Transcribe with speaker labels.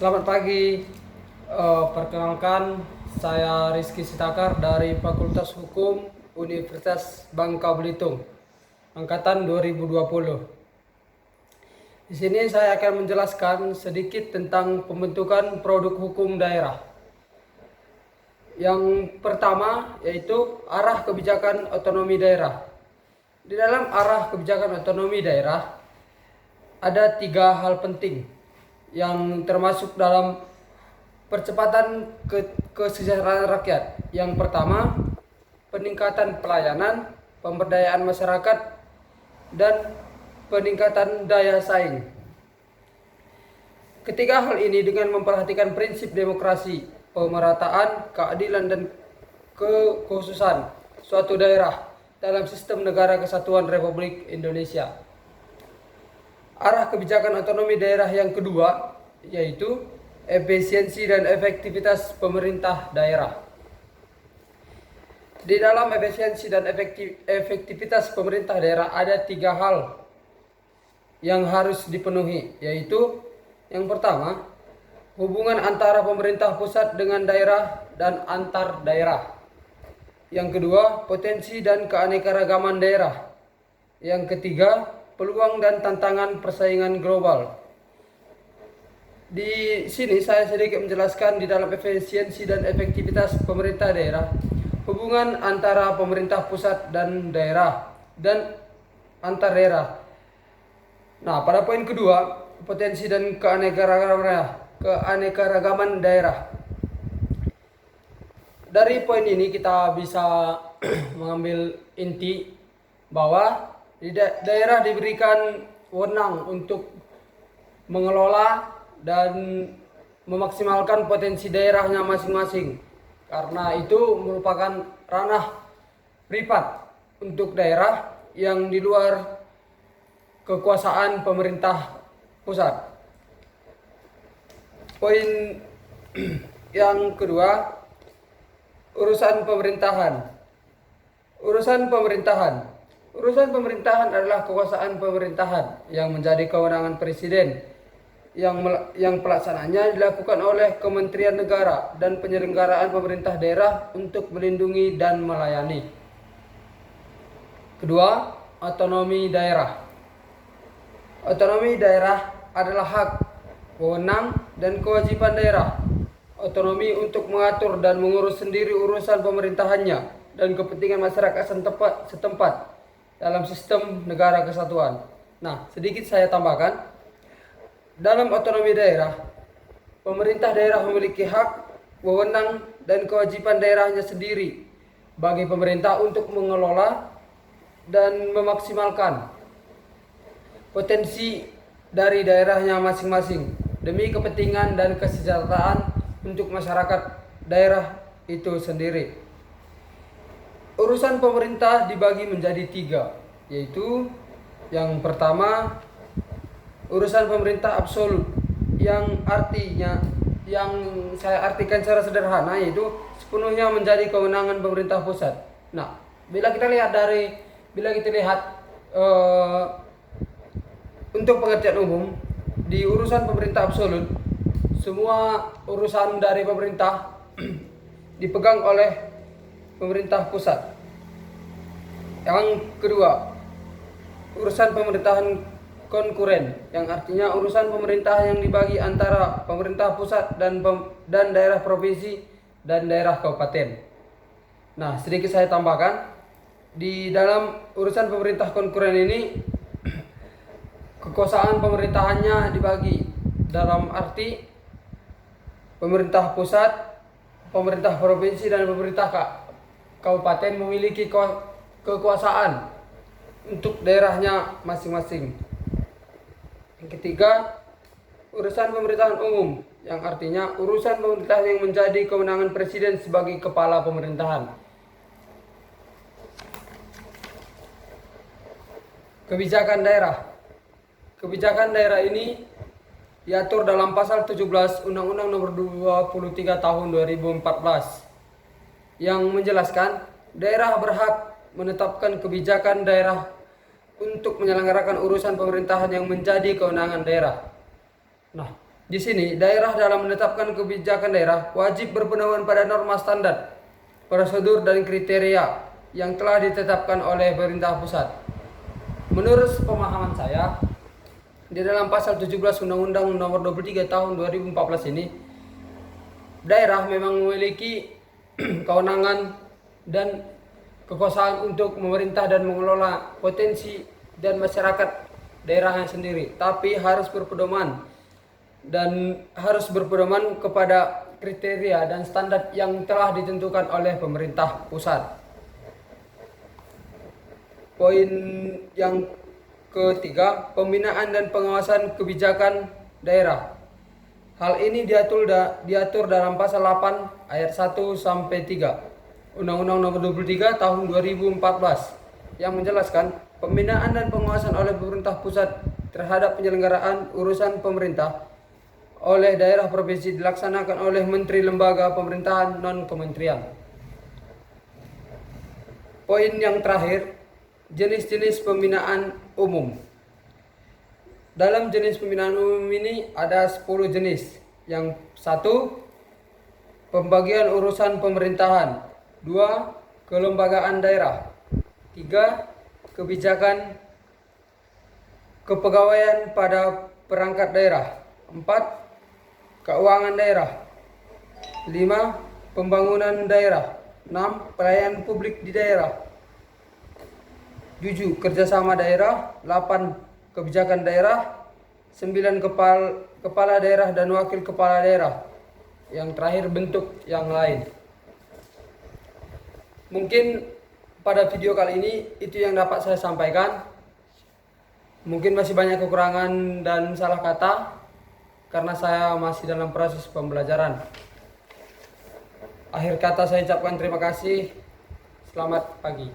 Speaker 1: Selamat pagi. Perkenalkan, saya Rizky Sitakar dari Fakultas Hukum Universitas Bangka Belitung, angkatan 2020. Di sini saya akan menjelaskan sedikit tentang pembentukan produk hukum daerah. Yang pertama yaitu arah kebijakan otonomi daerah. Di dalam arah kebijakan otonomi daerah ada 3 hal penting yang termasuk dalam percepatan kesejahteraan rakyat. Yang pertama, peningkatan pelayanan, pemberdayaan masyarakat, dan peningkatan daya saing. Ketiga hal ini dengan memperhatikan prinsip demokrasi, pemerataan, keadilan, dan kekhususan suatu daerah dalam sistem negara kesatuan Republik Indonesia. Arah kebijakan otonomi daerah yang kedua yaitu efisiensi dan efektivitas pemerintah daerah. Di dalam efisiensi dan efektivitas pemerintah daerah ada 3 hal yang harus dipenuhi, yaitu yang pertama, hubungan antara pemerintah pusat dengan daerah dan antar daerah. Yang kedua, potensi dan keanekaragaman daerah. Yang ketiga, peluang dan tantangan persaingan global. Di sini saya sedikit menjelaskan di dalam efisiensi dan efektivitas pemerintah daerah, hubungan antara pemerintah pusat dan daerah dan antar daerah. Nah, pada poin kedua, potensi dan keanekaragaman daerah. Dari poin ini kita bisa mengambil inti bahwa daerah diberikan wewenang untuk mengelola dan memaksimalkan potensi daerahnya masing-masing. Karena itu merupakan ranah privat untuk daerah yang di luar kekuasaan pemerintah pusat. Poin yang kedua, urusan pemerintahan. Urusan pemerintahan adalah kekuasaan pemerintahan yang menjadi kewenangan presiden yang pelaksanaannya dilakukan oleh Kementerian Negara dan penyelenggaraan pemerintah daerah untuk melindungi dan melayani. Kedua, otonomi daerah. Otonomi daerah adalah hak, wewenang, dan kewajiban daerah. Otonomi untuk mengatur dan mengurus sendiri urusan pemerintahannya dan kepentingan masyarakat setempat dalam sistem negara kesatuan. Nah, sedikit saya tambahkan. Dalam otonomi daerah, pemerintah daerah memiliki hak, wewenang, dan kewajiban daerahnya sendiri bagi pemerintah untuk mengelola dan memaksimalkan potensi dari daerahnya masing-masing demi kepentingan dan kesejahteraan untuk masyarakat daerah itu sendiri. Urusan pemerintah dibagi menjadi 3, yaitu yang pertama, urusan pemerintah absolut, yang artinya, yang saya artikan secara sederhana, yaitu sepenuhnya menjadi kewenangan pemerintah pusat. Nah, bila kita lihat untuk pengertian umum, di urusan pemerintah absolut, semua urusan dari pemerintah dipegang oleh pemerintah pusat. Yang kedua, urusan pemerintahan konkuren, yang artinya urusan pemerintah yang dibagi antara pemerintah pusat dan daerah provinsi dan daerah kabupaten. Nah, sedikit saya tambahkan, di dalam urusan pemerintah konkuren ini kekuasaan pemerintahannya dibagi dalam arti pemerintah pusat, pemerintah provinsi, dan pemerintah kabupaten memiliki kekuasaan untuk daerahnya masing-masing. Yang ketiga, urusan pemerintahan umum, yang artinya urusan pemerintahan yang menjadi kewenangan presiden sebagai kepala pemerintahan. Kebijakan daerah. Kebijakan daerah ini diatur dalam pasal 17 Undang-Undang Nomor 23 Tahun 2014 yang menjelaskan daerah berhak menetapkan kebijakan daerah untuk menyelenggarakan urusan pemerintahan yang menjadi kewenangan daerah. Nah, Di sini, daerah dalam menetapkan kebijakan daerah wajib berpedoman pada norma standar, prosedur dan kriteria yang telah ditetapkan oleh pemerintah pusat. Menurut pemahaman saya, di dalam pasal 17 Undang-Undang Nomor 23 Tahun 2014 ini, daerah memang memiliki kewenangan dan kekuasaan untuk memerintah dan mengelola potensi dan masyarakat daerahnya sendiri, tapi harus berpedoman kepada kriteria dan standar yang telah ditentukan oleh pemerintah pusat. Poin yang ketiga, pembinaan dan pengawasan kebijakan daerah. Hal ini diatur dalam pasal 8 ayat 1 sampai 3 Undang-Undang Nomor 23 Tahun 2014 yang menjelaskan pembinaan dan pengawasan oleh pemerintah pusat terhadap penyelenggaraan urusan pemerintah oleh daerah provinsi dilaksanakan oleh menteri lembaga pemerintahan non-kementerian. Poin yang terakhir, jenis-jenis pembinaan umum. Dalam jenis pembinaan umum ini ada 10 jenis. Yang 1, pembagian urusan pemerintahan. 2, kelembagaan daerah. 3, kebijakan kepegawaian pada perangkat daerah. 4, keuangan daerah. 5, pembangunan daerah. 6, pelayanan publik di daerah. 7, kerjasama daerah. 8, kebijakan daerah. 9, kepala daerah dan wakil kepala daerah. Yang terakhir, bentuk yang lain. Mungkin pada video kali ini itu yang dapat saya sampaikan. Mungkin masih banyak kekurangan dan salah kata karena saya masih dalam proses pembelajaran. Akhir kata saya ucapkan terima kasih. Selamat pagi.